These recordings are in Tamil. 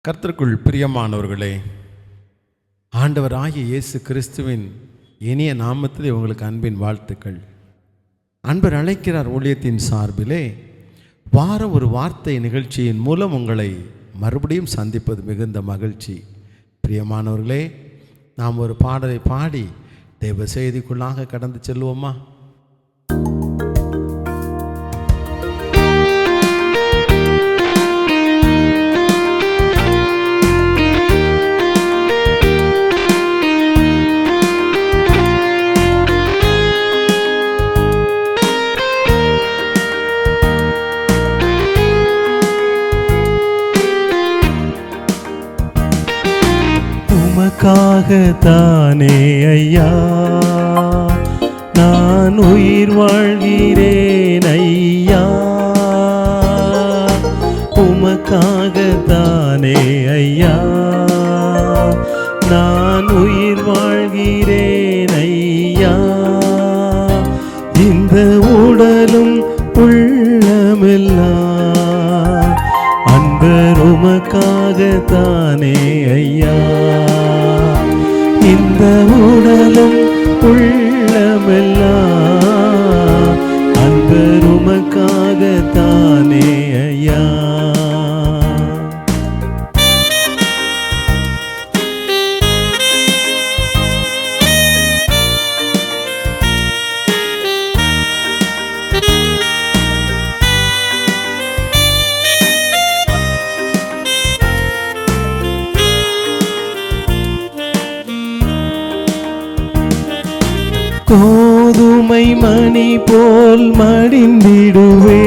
கர்த்தருக்குள் பிரியமானவர்களே, ஆண்டவராகிய இயேசு கிறிஸ்துவின் இனிய நாமத்திலே உங்களுக்கு அன்பின் வாழ்த்துக்கள். அன்பர் அழைக்கிறார் ஊழியத்தின் சார்பிலே வாரம் ஒரு வார்த்தை நிகழ்ச்சியின் மூலம் உங்களை மறுபடியும் சந்திப்பது மிகுந்த மகிழ்ச்சி. பிரியமானவர்களே, நாம் ஒரு பாடலை பாடி தேவ செய்திக்குள்ளாக கடந்து செல்வோமா? உமக்காகத்தானே ஐயா நான் உயிர் வாழ்கிறேன் ஐயா, உமக்காகத்தானே ஐயா நான் உயிர் வாழ்கிறேன் ஐயா. இந்த உடலும் உள்ளமெல்லாம் அன்பர் உமக்காகத்தானே ஐயா. இந்த உடலும் உள்ளமெல்லாம் அன்பர் உமக்காகத்தானே ஐயா. கோதுமை மணி போல் மடிந்திடுவே,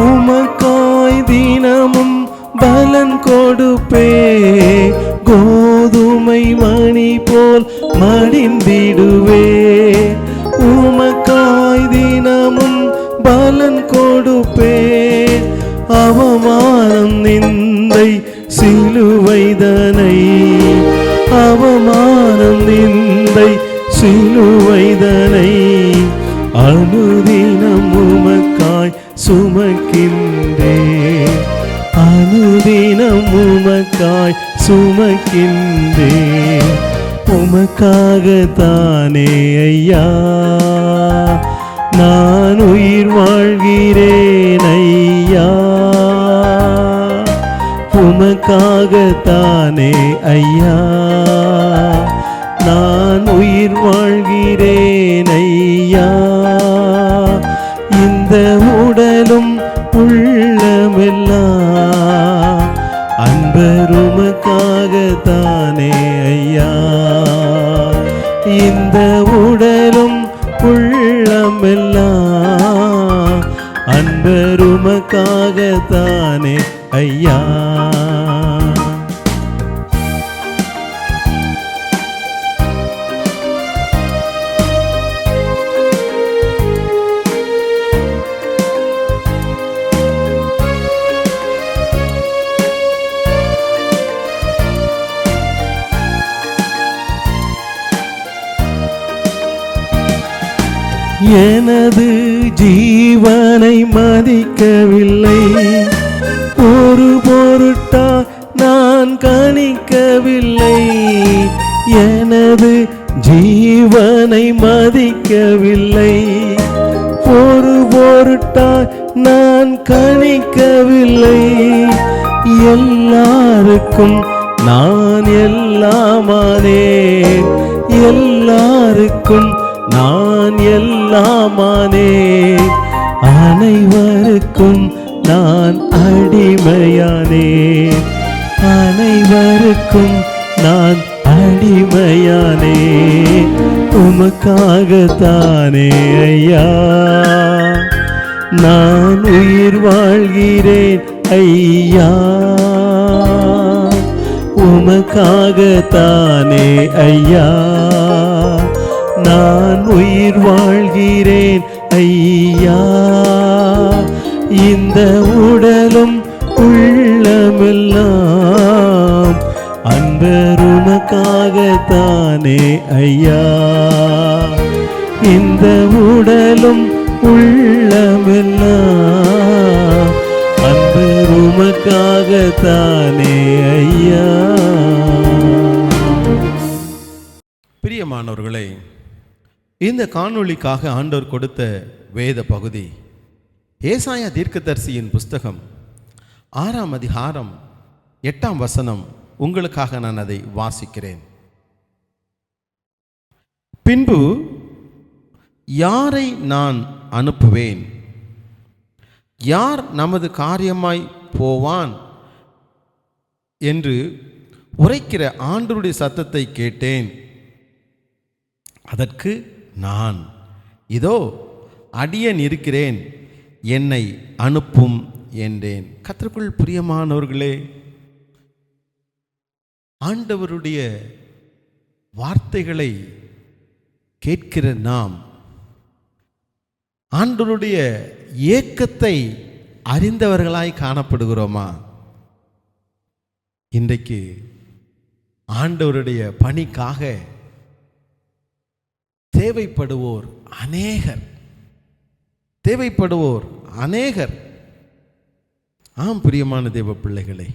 உமக்காய் தினமும் பலன் கொடுப்பே. கோதுமை மணி போல் மடிந்திடுவே, உமக்காய் தினமும் பலன் கொடுப்பே. அவமானம் நிந்தை சிலுவைதனை, அவமானம் நிந்தை சிலுவைதனை அனுதினம் உமக்காய் சுமக்கின்றே, அனுதினம் உமக்காய் சுமக்கின்றே. உமக்காகத்தானே ஐயா நான் உயிர் வாழ்கிறேன் ஐயா, உமக்காகத்தானே ஐயா நான் உயிர் வாழ்கிறேன் ஐயா. இந்த உடலும் உள்ளமெல்லாம் அன்பர் உமக்காகத்தானே ஐயா. இந்த உடலும் உள்ளமெல்லாம் அன்பர் உமக்காகத்தானே ஐயா. எனது ஜீவனை மதிக்கவில்லை, ஒரு பொருட்டா நான் கணிக்கவில்லை. எனது ஜீவனை மதிக்கவில்லை, ஒரு பொருட்டா நான் கணிக்கவில்லை. எல்லாருக்கும் நான் எல்லாமானேன், எல்லாருக்கும் நான் எல்லாமானேன். அனைவருக்கும் நான் அடிமையானேன், அனைவருக்கும் நான் அடிமையானேன். உமக்காகத்தானே ஐயா நான் உயிர் வாழ்கிறேன் ஐயா, உமக்காகத்தானே ஐயா நான் உயிர் வாழ்கிறேன் ஐயா. இந்த உடலும் உள்ளமெல்லாம் அன்பர் உமக்காகத்தானே ஐயா. இந்த உடலும் உள்ளமெல்லாம் அன்பர் உமக்காக உமக்காகத்தானே ஐயா. பிரியமானவர்களே, இந்த காணொளிக்காக ஆண்டவர் கொடுத்த வேத பகுதி ஏசாயா தீர்க்கதரிசியின் புஸ்தகம் 6ஆம் அதிகாரம் 8ஆம் வசனம். உங்களுக்காக நான் அதை வாசிக்கிறேன். பின்பு யாரை நான் அனுப்புவேன்? யார் நமது காரியமாய் போவான் என்று உரைக்கிற ஆண்டவருடைய சத்தத்தை கேட்டேன். அதற்கு நான், இதோ அடியேன் இருக்கிறேன், என்னை அனுப்பும் என்றேன். கர்த்தருக்குள் பிரியமானவர்களே, ஆண்டவருடைய வார்த்தைகளை கேட்கிற நாம் ஆண்டவருடைய ஏக்கத்தை அறிந்தவர்களாய் காணப்படுகிறோமா? இன்றைக்கு ஆண்டவருடைய பணிக்காக தேவைப்படுவோர் அநேகர். ஆம் பிரியமான தேவ பிள்ளைகளே,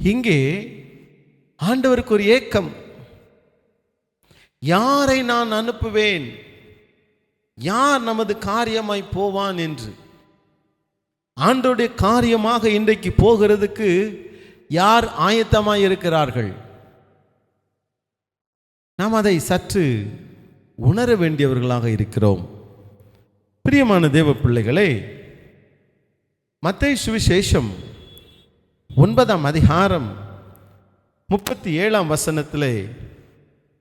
இங்கே ஆண்டவருக்கு ஒரு ஏக்கம். யாரை நான் அனுப்புவேன்? யார் நமது காரியமாய் போவான் என்று. ஆண்டவருடைய காரியமாக இன்றைக்கு போகிறதுக்கு யார் ஆயத்தமாய் இருக்கிறார்கள்? நாம் அதை சற்று உணர வேண்டியவர்களாக இருக்கிறோம். பிரியமான தேவ பிள்ளைகளே, மத்தேயு சுவிசேஷம் 9ஆம் அதிகாரம் 37ஆம் வசனத்திலே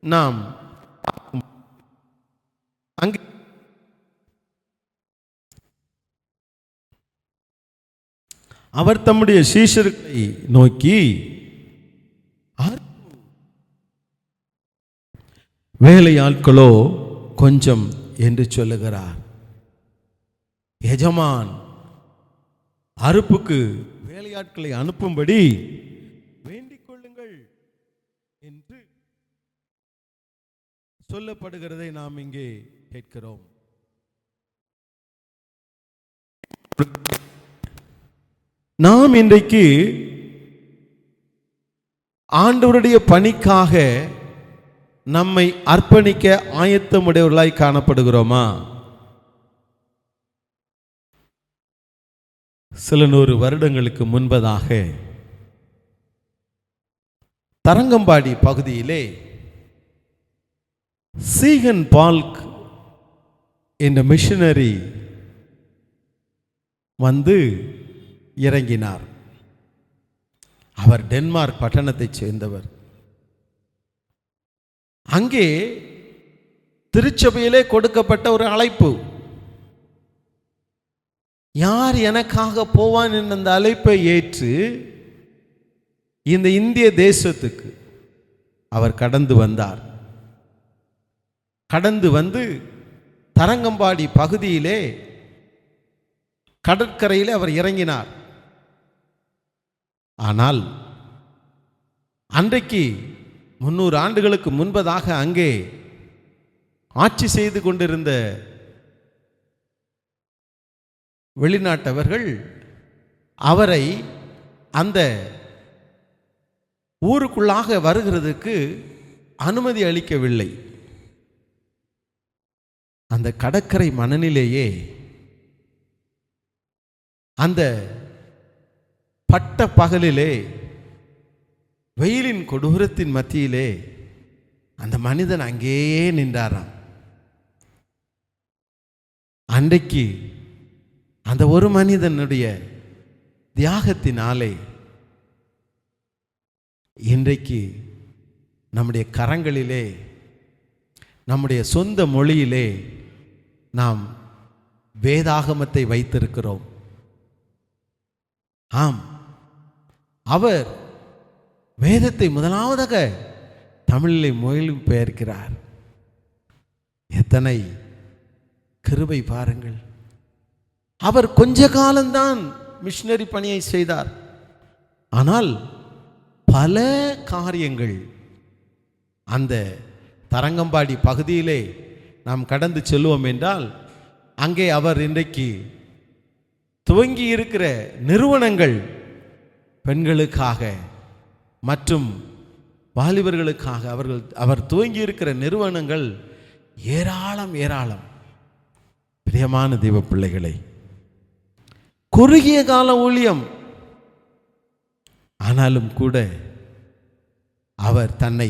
நாம் அங்கே அவர் தம்முடைய சீஷர்களை நோக்கி, வேலையாட்களோ கொஞ்சம் என்று சொல்லுகிறார். எஜமான் அறுப்புக்கு வேலையாட்களை அனுப்பும்படி வேண்டிக் கொள்ளுங்கள் என்று சொல்லப்படுகிறதை நாம் இங்கே கேட்கிறோம். நாம் இன்றைக்கு ஆண்டவருடைய பணிக்காக நம்மை அர்ப்பணிக்க ஆயத்தமுடையவர்களாய் காணப்படுகிறோமா? சில 100 வருடங்களுக்கு முன்பதாக தரங்கம்பாடி பகுதியிலே சீகன் பால்க் என்ற மிஷனரி வந்து இறங்கினார். அவர் டென்மார்க் பட்டணத்தைச் சேர்ந்தவர். அங்கே திருச்சபையிலே கொடுக்கப்பட்ட ஒரு அழைப்பு. யார் எனக்காக போவான் என்ற அந்த அழைப்பை ஏற்று இந்த இந்திய தேசத்துக்கு அவர் கடந்து வந்தார். கடந்து வந்து தரங்கம்பாடி பகுதியிலே கடற்கரையிலே அவர் இறங்கினார். ஆனால் அன்றைக்கு 300 ஆண்டுகளுக்கு முன்பதாக அங்கே ஆட்சி செய்து கொண்டிருந்த வெளிநாட்டவர்கள் அவரை அந்த ஊருக்குள்ளாக வருகிறதுக்கு அனுமதி அளிக்கவில்லை. அந்த கடற்கரை மணலிலேயே அந்த பட்ட பகலிலே வெயிலின் கொடூரத்தின் மத்தியிலே அந்த மனிதன் அங்கேயே நின்றாராம். அன்றைக்கு அந்த ஒரு மனிதனுடைய தியாகத்தினாலே இன்றைக்கு நம்முடைய கரங்களிலே நம்முடைய சொந்த மொழியிலே நாம் வேதாகமத்தை வைத்திருக்கிறோம். ஆம், அவர் வேதத்தை முதலாவதாக தமிழிலே மொழிபெயர்க்கிறார். எத்தனை கிருபை பாருங்கள். அவர் கொஞ்ச காலம்தான் மிஷனரி பணியை செய்தார். ஆனால் பல காரியங்கள் அந்த தரங்கம்பாடி பகுதியிலே நாம் கடந்து செல்வோம் என்றால் அங்கே அவர் இன்றைக்கு துவங்கி இருக்கிற நிறுவனங்கள் பெண்களுக்காக மற்றும் வாலிபர்களுக்காக அவர் துவங்கி இருக்கிற நிறுவனங்கள் ஏராளம் ஏராளம். பிரியமான தெய்வ பிள்ளைகளை, குறுகிய கால ஊழியம், ஆனாலும் கூட அவர் தன்னை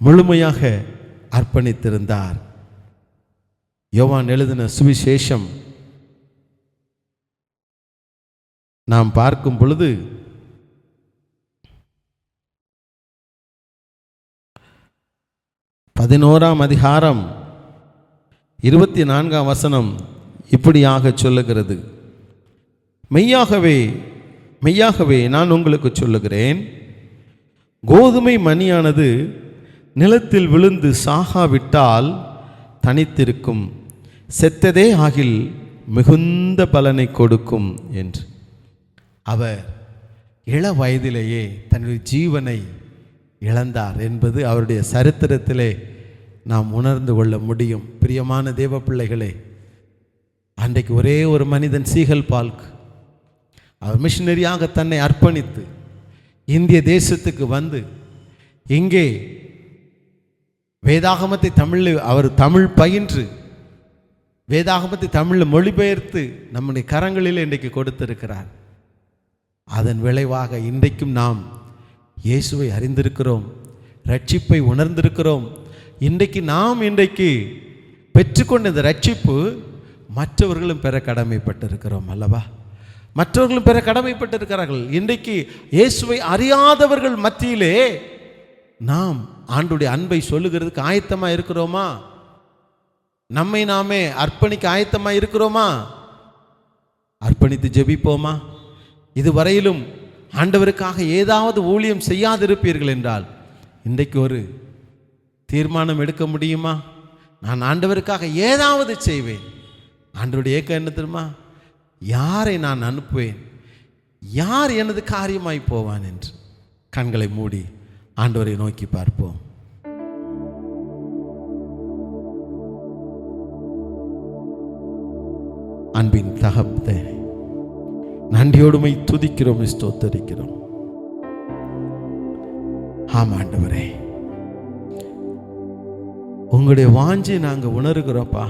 முழுமையாக அர்ப்பணித்திருந்தார். யோவான் எழுதின சுவிசேஷம் நாம் பார்க்கும் பொழுது 11ஆம் அதிகாரம் 24ஆம் வசனம் இப்படியாக சொல்லுகிறது: மெய்யாகவே மெய்யாகவே நான் உங்களுக்கு சொல்லுகிறேன், கோதுமை மணியானது நிலத்தில் விழுந்து சாகாவிட்டால் தனித்திருக்கும், செத்ததே ஆகில் மிகுந்த பலனை கொடுக்கும் என்று. அவர் இள வயதிலேயே தன்னுடைய ஜீவனை இழந்தார் என்பது அவருடைய சரித்திரத்திலே நாம் உணர்ந்து கொள்ள முடியும். பிரியமான தேவ பிள்ளைகளே, அன்றைக்கு ஒரே ஒரு மனிதன் சீகல் பால்க், அவர் மிஷினரியாக தன்னை அர்ப்பணித்து இந்திய தேசத்துக்கு வந்து இங்கே வேதாகமத்தை தமிழில் அவர் தமிழ் பயின்று வேதாகமத்தை தமிழில் மொழிபெயர்த்து நம்முடைய கரங்களில் இன்றைக்கு கொடுத்திருக்கிறார். அதன் விளைவாக இன்றைக்கும் நாம் இயேசுவை அறிந்திருக்கிறோம், ரட்சிப்பை உணர்ந்திருக்கிறோம். இன்றைக்கு பெற்றுக்கொண்ட இந்த ரட்சிப்பு மற்றவர்களும் பெற கடமைப்பட்டிருக்கிறோம் அல்லவா? மற்றவர்களும் பெற கடமைப்பட்டிருக்கிறார்கள். இன்றைக்கு இயேசுவை அறியாதவர்கள் மத்தியிலே நாம் ஆண்டுடைய அன்பை சொல்லுகிறதுக்கு ஆயத்தமாக இருக்கிறோமா? நம்மை நாமே அர்ப்பணிக்க ஆயத்தமாக இருக்கிறோமா? அர்ப்பணித்து ஜெபிப்போமா? இதுவரையிலும் ஆண்டவருக்காக ஏதாவது ஊழியம் செய்யாதிருப்பீர்கள் என்றால் இன்றைக்கு ஒரு தீர்மானம் எடுக்க முடியுமா? நான் ஆண்டவருக்காக ஏதாவது செய்வேன். ஆண்டவருடைய ஏக்கம் என்ன தெரியுமா? யாரை நான் அனுப்புவேன், யார் எனது காரியமாய் போவான் என்று. கண்களை மூடி ஆண்டவரை நோக்கி பார்ப்போம். அன்பின் தகப்பனே, நன்றியோடுமை துதிக்கிறோம், ஸ்தோத்தரிக்கிறோம். ஆமா ஆண்டவரே, உங்களுடைய வாஞ்சை நாங்கள் உணர்கிறோப்பா.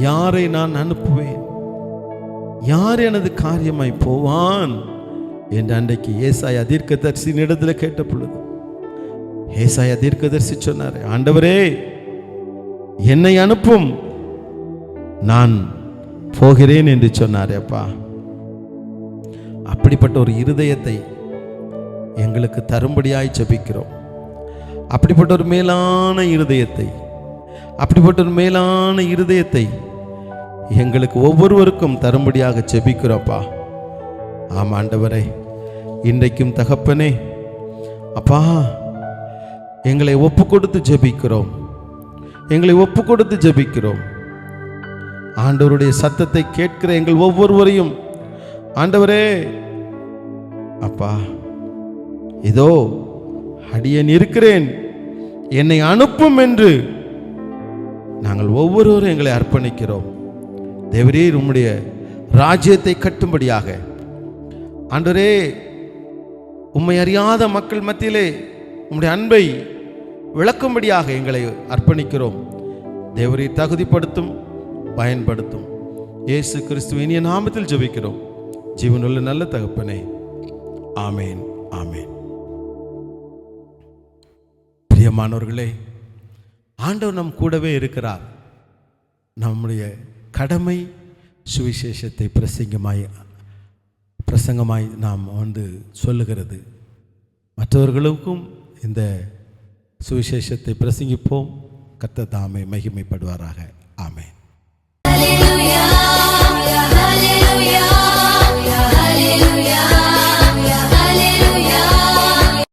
யாரை நான் அனுப்புவேன், யார் எனது காரியமாய் போவான் என்று அன்றைக்கு ஏசாயா தீர்க்கதரிசியின் இடத்துல கேட்ட பொழுது ஏசாயா தீர்க்கதரிசி சொன்னார், ஆண்டவரே என்னை அனுப்பும், நான் போகிறேன் என்று சொன்னார். அப்பா, அப்படிப்பட்ட ஒரு இருதயத்தை எங்களுக்கு தரும்படியாய் ஜெபிக்கிறோம். அப்படிப்பட்ட ஒரு மேலான இருதயத்தை எங்களுக்கு ஒவ்வொருவருக்கும் தரும்படியாக ஜெபிக்கிறோப்பா. ஆமா ஆண்டவரே, இன்றைக்கும் தகப்பனே அப்பா, எங்களை ஒப்பு கொடுத்து ஜெபிக்கிறோம். ஆண்டவருடைய சத்தத்தை கேட்கிற எங்கள் ஒவ்வொருவரையும் ஆண்டவரே அப்பா, இதோ அடியேன் இருக்கிறேன், என்னை அனுப்பும் என்று நாங்கள் ஒவ்வொருவரும் எங்களை அர்ப்பணிக்கிறோம். தேவரீர் உம்முடைய ராஜ்யத்தை கட்டும்படியாக, ஆண்டவரே உம்மை அறியாத மக்கள் மத்தியிலே உம்முடைய அன்பை விளக்கும்படியாக எங்களை அர்ப்பணிக்கிறோம். தேவரீர் தகுதிப்படுத்தும், பயன்படுத்தும். இயேசு கிறிஸ்துவின் இனிய நாமத்தில் ஜெபிக்கிறோம் ஜீவனுள்ள நல்ல தகப்பனே, ஆமேன், ஆமேன். பிரியமானவர்களே, ஆண்டவர் நம் கூடவே இருக்கிறார். நம்முடைய கடமை சுவிசேஷத்தை பிரசங்கமாய் நாம் சொல்லுகிறது. மற்றவர்களுக்கும் இந்த சுவிசேஷத்தை பிரசங்கிப்போம். கர்த்தர் தாமே மகிமைப்படுவாராக.